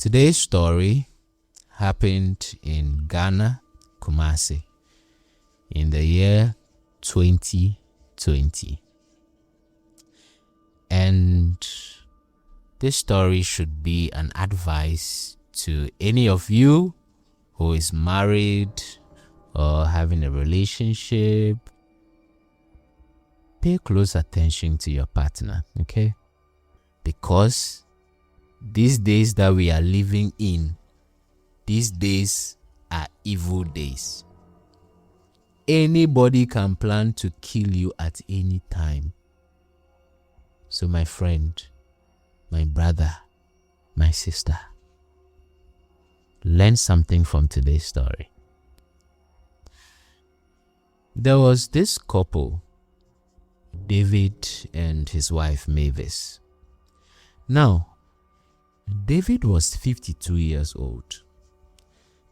Today's story happened in Ghana, Kumasi, in the year 2020. And this story should be an advice to any of you who is married or having a relationship. Pay close attention to your partner, okay? Because these days that we are living in, these days are evil days. Anybody can plan to kill you at any time. So my friend, my brother, my sister, learn something from today's story. There was this couple, David and his wife Mavis. Now, David was 52 years old,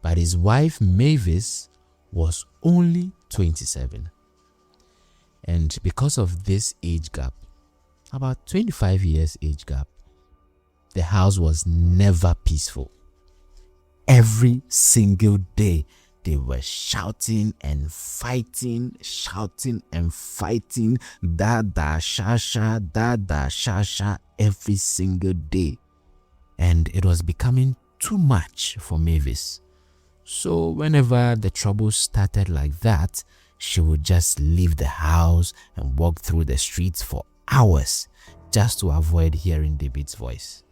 but his wife Mavis was only 27. And because of this age gap, about 25 years age gap, the house was never peaceful. Every single day, they were shouting and fighting, da sha, every single day. And it was becoming too much for Mavis. So whenever the trouble started like that, she would just leave the house and walk through the streets for hours just to avoid hearing David's voice.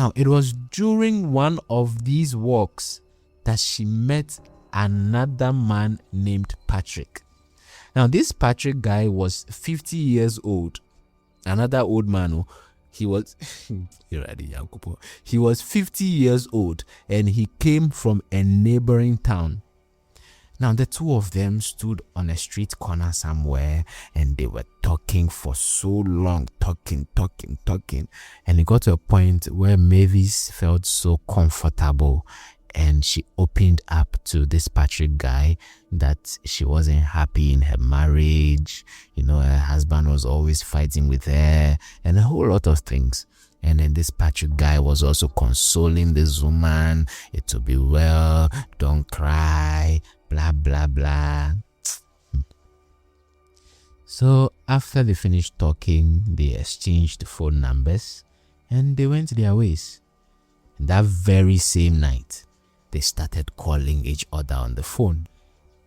Now, it was during one of these walks that she met another man named Patrick. Now, this Patrick guy was 50 years old. Another old man. He was he was 50 years old and he came from a neighboring town. Now, the two of them stood on a street corner somewhere and they were talking for so long, talking. And it got to a point where Mavis felt so comfortable and she opened up to this Patrick guy that she wasn't happy in her marriage. Her husband was always fighting with her and a whole lot of things. And then this Patrick guy was also consoling this woman. It will be well, don't cry, blah, blah, blah. So after they finished talking, they exchanged phone numbers and they went their ways. And that very same night, they started calling each other on the phone.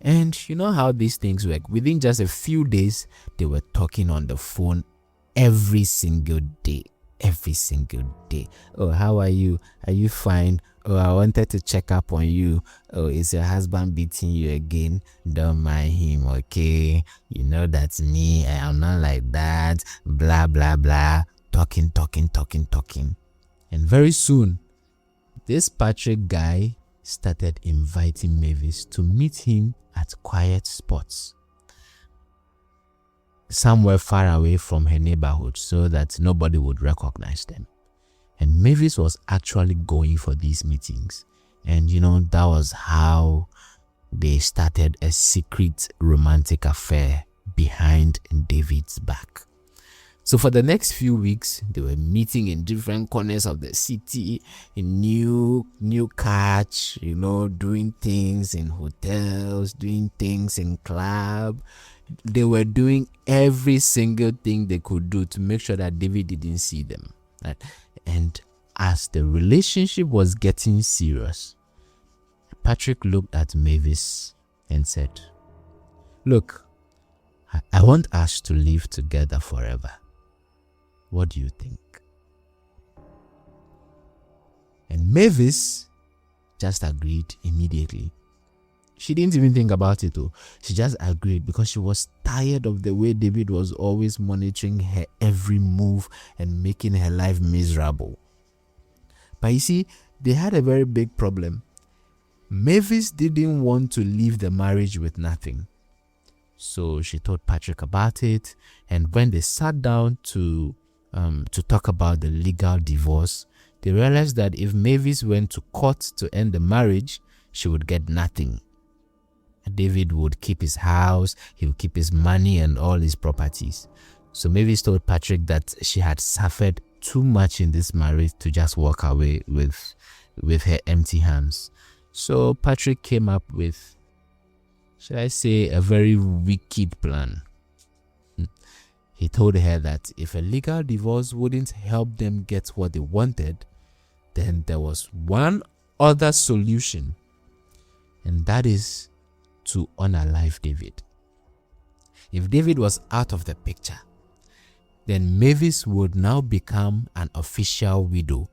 And you know how these things work. Within just a few days, they were talking on the phone every single day. Oh, how are you? Are you fine? Oh, I wanted to check up on you. Oh, is your husband beating you again? Don't mind him, okay? You know that's me. I am not like that. Blah, blah, blah. Talking. And very soon, this Patrick guy started inviting Mavis to meet him at quiet spots somewhere far away from her neighborhood so that nobody would recognize them. And Mavis was actually going for these meetings. And that was how they started a secret romantic affair behind David's back. So for the next few weeks, they were meeting in different corners of the city, in new catch, doing things in hotels, doing things in club. They were doing every single thing they could do to make sure that David didn't see them. Right? And as the relationship was getting serious, Patrick looked at Mavis and said, "Look, I want us to live together forever. What do you think?" And Mavis just agreed immediately. She didn't even think about it though. She just agreed because she was tired of the way David was always monitoring her every move and making her life miserable. But you see, they had a very big problem. Mavis didn't want to leave the marriage with nothing. So she told Patrick about it, and when they sat down to talk about the legal divorce, they realized that if Mavis went to court to end the marriage, she would get nothing. David would keep his house, he would keep his money and all his properties. So Mavis told Patrick that she had suffered too much in this marriage to just walk away with her empty hands. So Patrick came up with, should I say, a very wicked plan. He told her that if a legal divorce wouldn't help them get what they wanted, then there was one other solution, and that is to unalive David. If David was out of the picture, then Mavis would now become an official widow,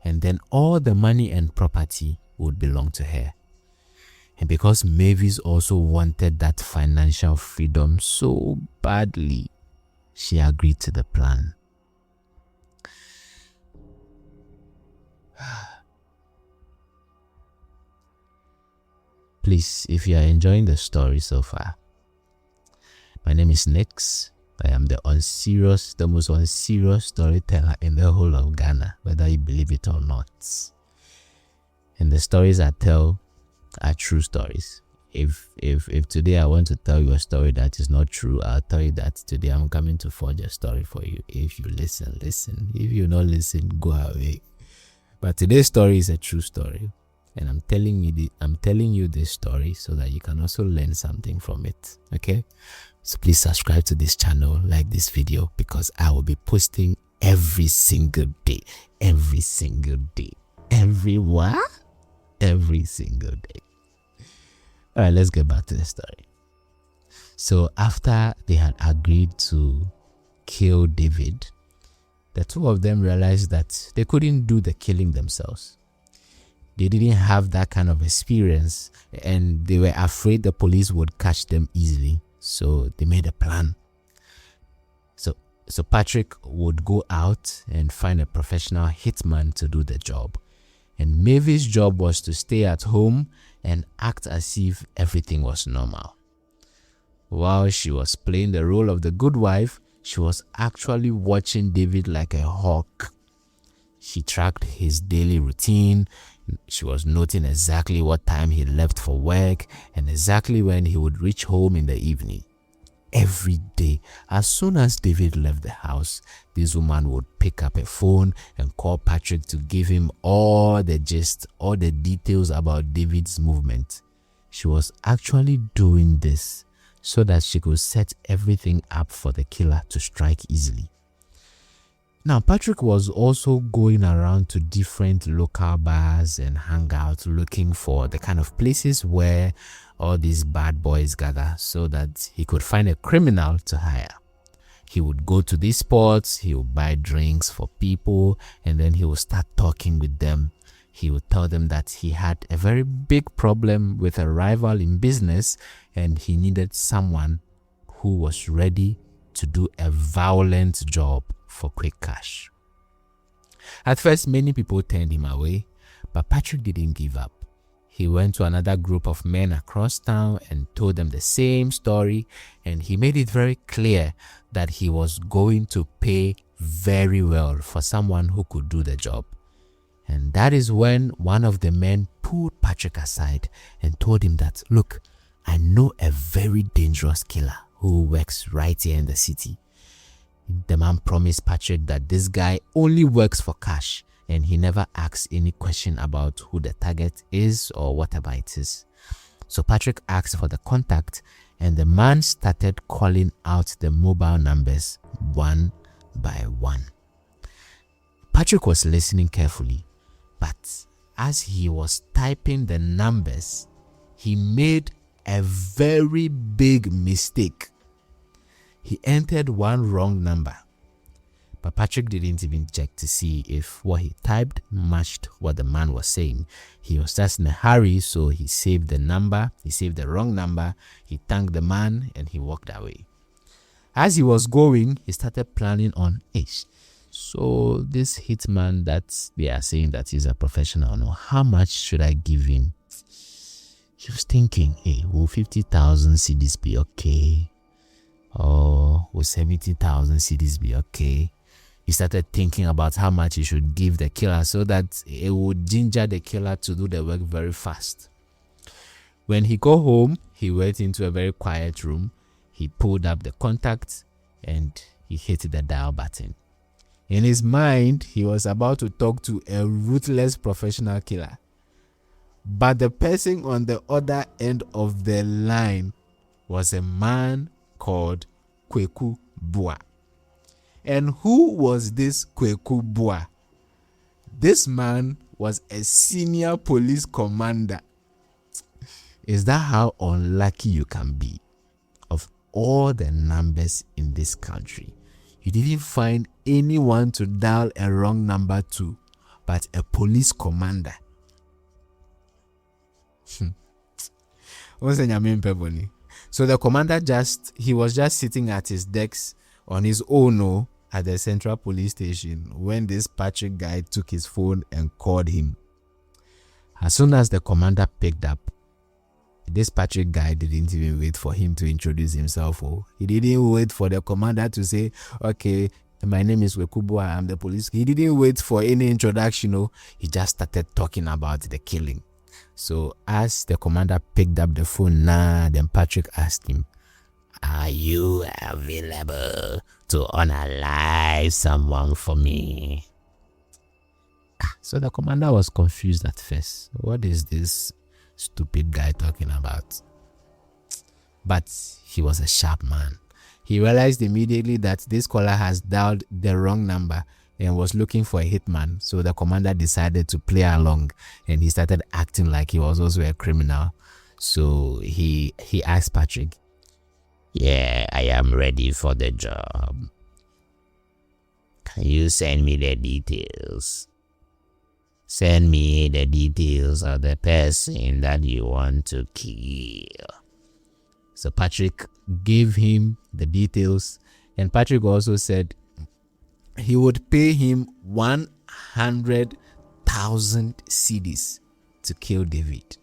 and then all the money and property would belong to her. And because Mavis also wanted that financial freedom so badly, she agreed to the plan. Please, if you are enjoying the story so far, my name is Nix. I am the most unserious storyteller in the whole of Ghana, whether you believe it or not. And the stories I tell are true stories. If today I want to tell you a story that is not true, I'll tell you that today I'm coming to forge a story for you. If you listen. If you not listen, go away. But today's story is a true story, and I'm telling you this story so that you can also learn something from it. Okay? So please subscribe to this channel, like this video, because I will be posting every single day. Every single day. Every single day. All right, let's get back to the story. So after they had agreed to kill David, the two of them realized that they couldn't do the killing themselves. They didn't have that kind of experience, and they were afraid the police would catch them easily. So they made a plan. So Patrick would go out and find a professional hitman to do the job. And Mavis' job was to stay at home and act as if everything was normal. While she was playing the role of the good wife, she was actually watching David like a hawk. She tracked his daily routine. She was noting exactly what time he left for work and exactly when he would reach home in the evening. Every day, as soon as David left the house, this woman would pick up a phone and call Patrick to give him all the gist, all the details about David's movement. She was actually doing this so that she could set everything up for the killer to strike easily. Now, Patrick was also going around to different local bars and hangouts looking for the kind of places where all these bad boys gather so that he could find a criminal to hire. He would go to these spots, he would buy drinks for people, and then he would start talking with them. He would tell them that he had a very big problem with a rival in business and he needed someone who was ready to do a violent job for quick cash. At first, many people turned him away, but Patrick didn't give up. He went to another group of men across town and told them the same story, and he made it very clear that he was going to pay very well for someone who could do the job. And that is when one of the men pulled Patrick aside and told him that, look, I know a very dangerous killer who works right here in the city. The man promised Patrick that this guy only works for cash and he never asks any question about who the target is or whatever it is. So Patrick asked for the contact and the man started calling out the mobile numbers one by one. Patrick was listening carefully, but as he was typing the numbers, he made a very big mistake. He entered one wrong number, but Patrick didn't even check to see if what he typed matched what the man was saying. He was just in a hurry, so he saved the number. He saved the wrong number. He thanked the man and he walked away. As he was going, he started planning on it. So this hitman that they are saying that he's a professional, no, how much should I give him? He was thinking, hey, will 50,000 cedis be okay? Or will 70,000 cedis be okay? He started thinking about how much he should give the killer so that it would ginger the killer to do the work very fast. When he got home, he went into a very quiet room. He pulled up the contact and he hit the dial button. In his mind, he was about to talk to a ruthless professional killer. But the person on the other end of the line was a man called Kweku Bua. And who was this Kweku Bua? This man was a senior police commander. Is that how unlucky you can be? Of all the numbers in this country, you didn't find anyone to dial a wrong number to, but a police commander. So the commander was just sitting at his desk on his own at the central police station when this Patrick guy took his phone and called him. As soon as the commander picked up, this Patrick guy didn't even wait for him to introduce himself. He didn't wait for the commander to say, okay, my name is Wekubu, I'm the police. He didn't wait for any introduction. He just started talking about the killing. So as the commander picked up the phone, then Patrick asked him, are you available to unalive someone for me? So the commander was confused at first. What is this stupid guy talking about? But he was a sharp man. He realized immediately that this caller has dialed the wrong number and was looking for a hitman. So the commander decided to play along, and he started acting like he was also a criminal. So he asked Patrick, yeah, I am ready for the job. Can you send me the details? Send me the details of the person that you want to kill. So Patrick gave him the details, and Patrick also said he would pay him 100,000 cedis to kill David.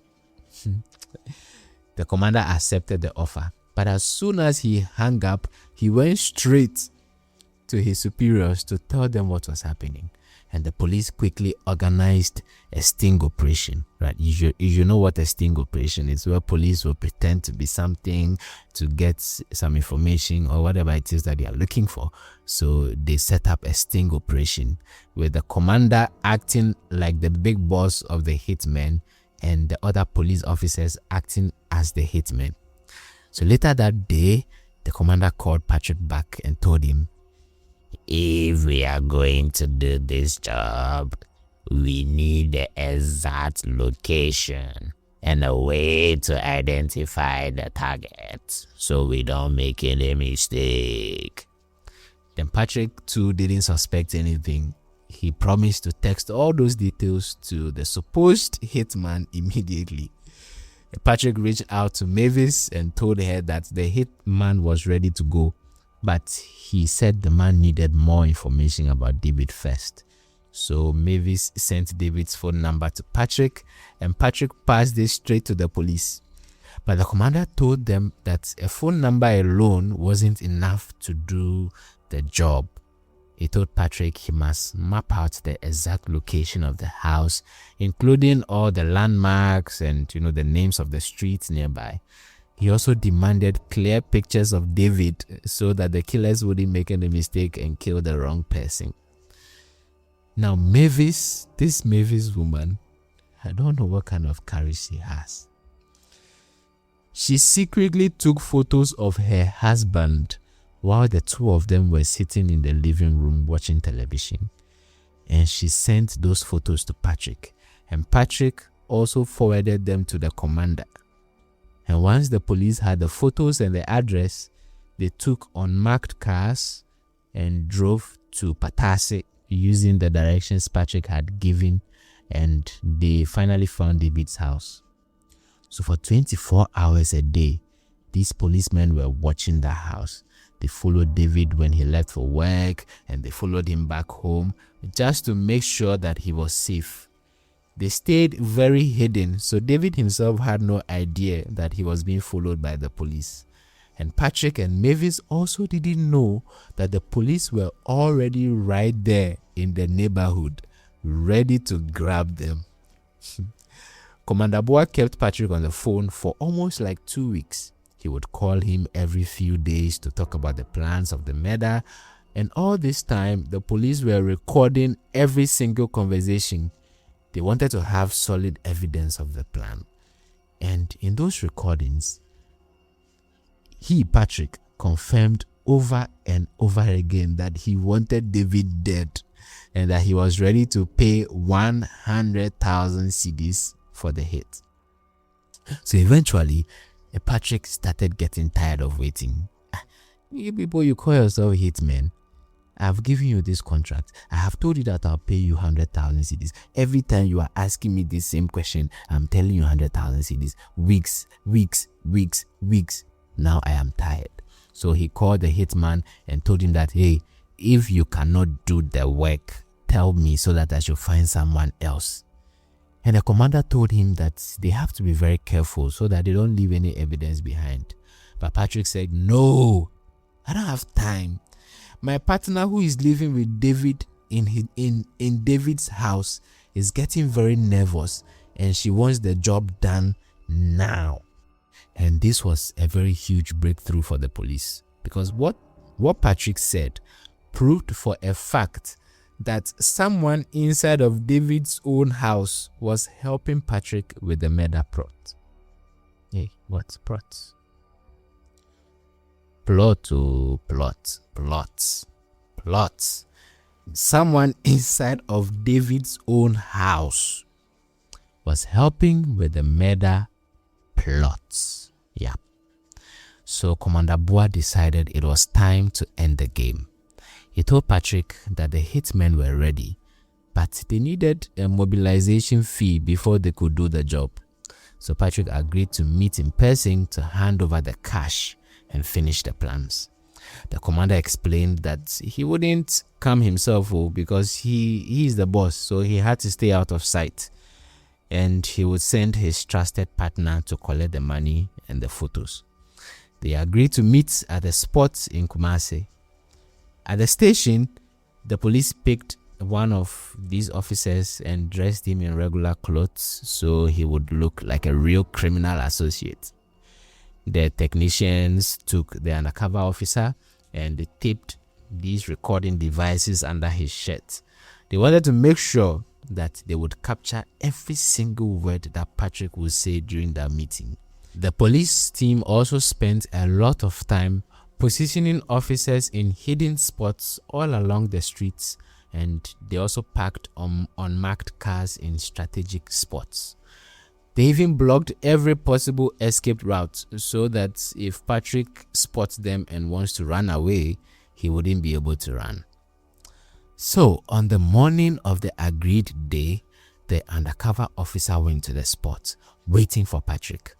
The commander accepted the offer, but as soon as he hung up, he went straight to his superiors to tell them what was happening. And the police quickly organized a sting operation, right? You know what a sting operation is, where police will pretend to be something to get some information or whatever it is that they are looking for. So they set up a sting operation with the commander acting like the big boss of the hitmen and the other police officers acting as the hitmen. So later that day, the commander called Patrick back and told him, if we are going to do this job, we need the exact location and a way to identify the target so we don't make any mistake. Then Patrick too didn't suspect anything. He promised to text all those details to the supposed hitman immediately. Patrick reached out to Mavis and told her that the hitman was ready to go, but he said the man needed more information about David first. So Mavis sent David's phone number to Patrick, and Patrick passed this straight to the police. But the commander told them that a phone number alone wasn't enough to do the job. He told Patrick he must map out the exact location of the house, including all the landmarks and the names of the streets nearby. He also demanded clear pictures of David so that the killers wouldn't make any mistake and kill the wrong person. Now Mavis, this Mavis woman, I don't know what kind of courage she has. She secretly took photos of her husband while the two of them were sitting in the living room watching television. And she sent those photos to Patrick. And Patrick also forwarded them to the commander. And once the police had the photos and the address, they took unmarked cars and drove to Patase using the directions Patrick had given, and they finally found David's house. So for 24 hours a day, these policemen were watching the house. They followed David when he left for work, and they followed him back home just to make sure that he was safe. They stayed very hidden, so David himself had no idea that he was being followed by the police. And Patrick and Mavis also didn't know that the police were already right there in the neighborhood, ready to grab them. Commander Boa kept Patrick on the phone for almost like 2 weeks. He would call him every few days to talk about the plans of the murder, And all this time, the police were recording every single conversation. They wanted to have solid evidence of the plan. And in those recordings, Patrick, confirmed over and over again that he wanted David dead and that he was ready to pay 100,000 cedis for the hit. So eventually, Patrick started getting tired of waiting. You people, you call yourself hitmen. I've given you this contract. I have told you that I'll pay you 100,000 cedis. Every time you are asking me this same question, I'm telling you 100,000 cedis. Weeks. Now I am tired. So he called the hitman and told him that, hey, if you cannot do the work, tell me so that I should find someone else. And the commander told him that they have to be very careful so that they don't leave any evidence behind. But Patrick said, no, I don't have time. My partner who is living with David in David's house is getting very nervous and she wants the job done now. And this was a very huge breakthrough for the police, because what Patrick said proved for a fact that someone inside of David's own house was helping Patrick with the murder plot. Hey, what's plot? Plots. Someone inside of David's own house was helping with the murder plots. Yeah. So Commander Boa decided it was time to end the game. He told Patrick that the hitmen were ready, but they needed a mobilization fee before they could do the job. So Patrick agreed to meet in person to hand over the cash and finish the plans. The commander explained that he wouldn't come himself because he is the boss, so he had to stay out of sight. And he would send his trusted partner to collect the money and the photos. They agreed to meet at the spot in Kumasi. At the station, the police picked one of these officers and dressed him in regular clothes so he would look like a real criminal associate. The technicians took the undercover officer and they taped these recording devices under his shirt. They wanted to make sure that they would capture every single word that Patrick would say during that meeting. The police team also spent a lot of time positioning officers in hidden spots all along the streets, and they also parked unmarked cars in strategic spots. They even blocked every possible escape route so that if Patrick spots them and wants to run away, he wouldn't be able to run. So, on the morning of the agreed day, the undercover officer went to the spot, waiting for Patrick.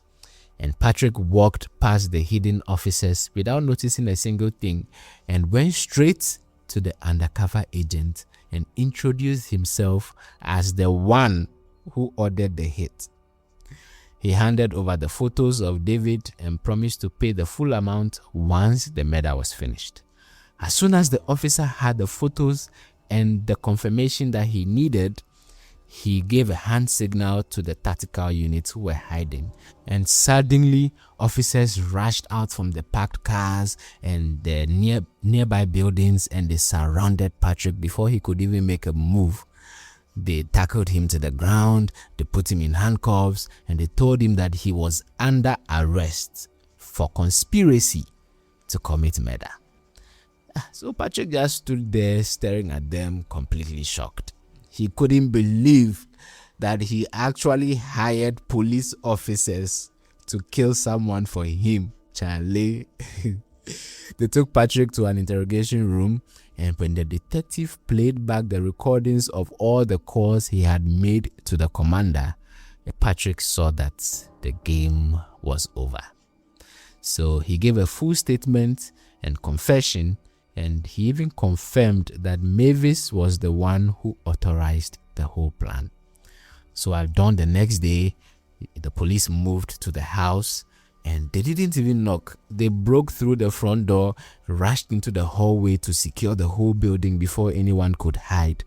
And Patrick walked past the hidden officers without noticing a single thing and went straight to the undercover agent and introduced himself as the one who ordered the hit. He handed over the photos of David and promised to pay the full amount once the murder was finished. As soon as the officer had the photos and the confirmation that he needed, he gave a hand signal to the tactical units who were hiding. And suddenly, officers rushed out from the parked cars and the nearby buildings, and they surrounded Patrick before he could even make a move. They tackled him to the ground, they put him in handcuffs, and they told him that he was under arrest for conspiracy to commit murder. So Patrick just stood there staring at them, completely shocked. He couldn't believe that he actually hired police officers to kill someone for him. Charlie. They took Patrick to an interrogation room, and when the detective played back the recordings of all the calls he had made to the commander, Patrick saw that the game was over. So he gave a full statement and confession, and he even confirmed that Mavis was the one who authorized the whole plan. So at dawn the next day, the police moved to the house, and they didn't even knock. They broke through the front door, rushed into the hallway to secure the whole building before anyone could hide.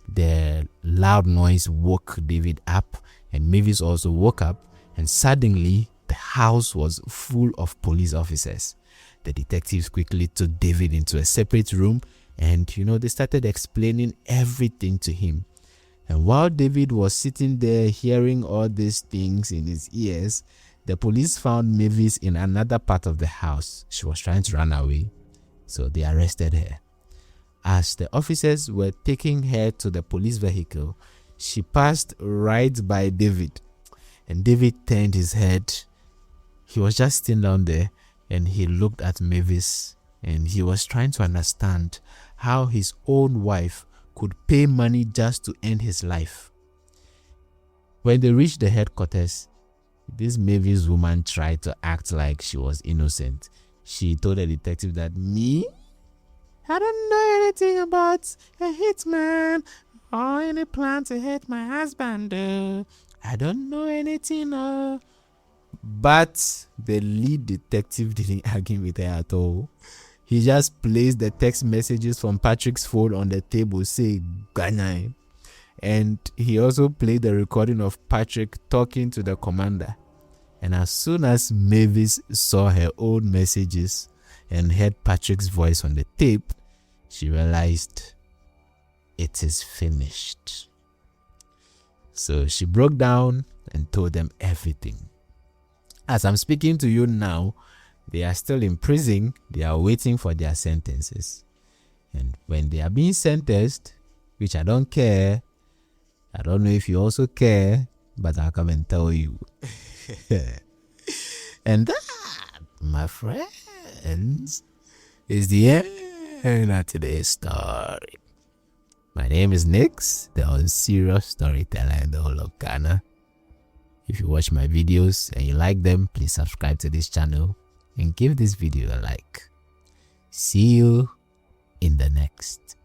The loud noise woke David up, and Mavis also woke up, and suddenly the house was full of police officers. The detectives quickly took David into a separate room And they started explaining everything to him. And while David was sitting there hearing all these things in his ears, the police found Mavis in another part of the house. She was trying to run away, so they arrested her. As the officers were taking her to the police vehicle, she passed right by David. And David turned his head. He was just sitting down there, and he looked at Mavis, and he was trying to understand how his own wife could pay money just to end his life. When they reached the headquarters, this Mavis woman tried to act like she was innocent. She told the detective that, me? I don't know anything about a hitman or any plan to hit my husband. I don't know anything. But the lead detective didn't argue with her at all. He just placed the text messages from Patrick's phone on the table, saying Ghana. And he also played the recording of Patrick talking to the commander. And as soon as Mavis saw her own messages and heard Patrick's voice on the tape, she realized it is finished. So she broke down and told them everything. As I'm speaking to you now, they are still in prison. They are waiting for their sentences. And when they are being sentenced, which I don't care, I don't know if you also care, but I'll come and tell you. And that, my friends, is the end of today's story. My name is Nix, the unserious storyteller in the whole of Ghana. If you watch my videos and you like them, please subscribe to this channel and give this video a like. See you in the next.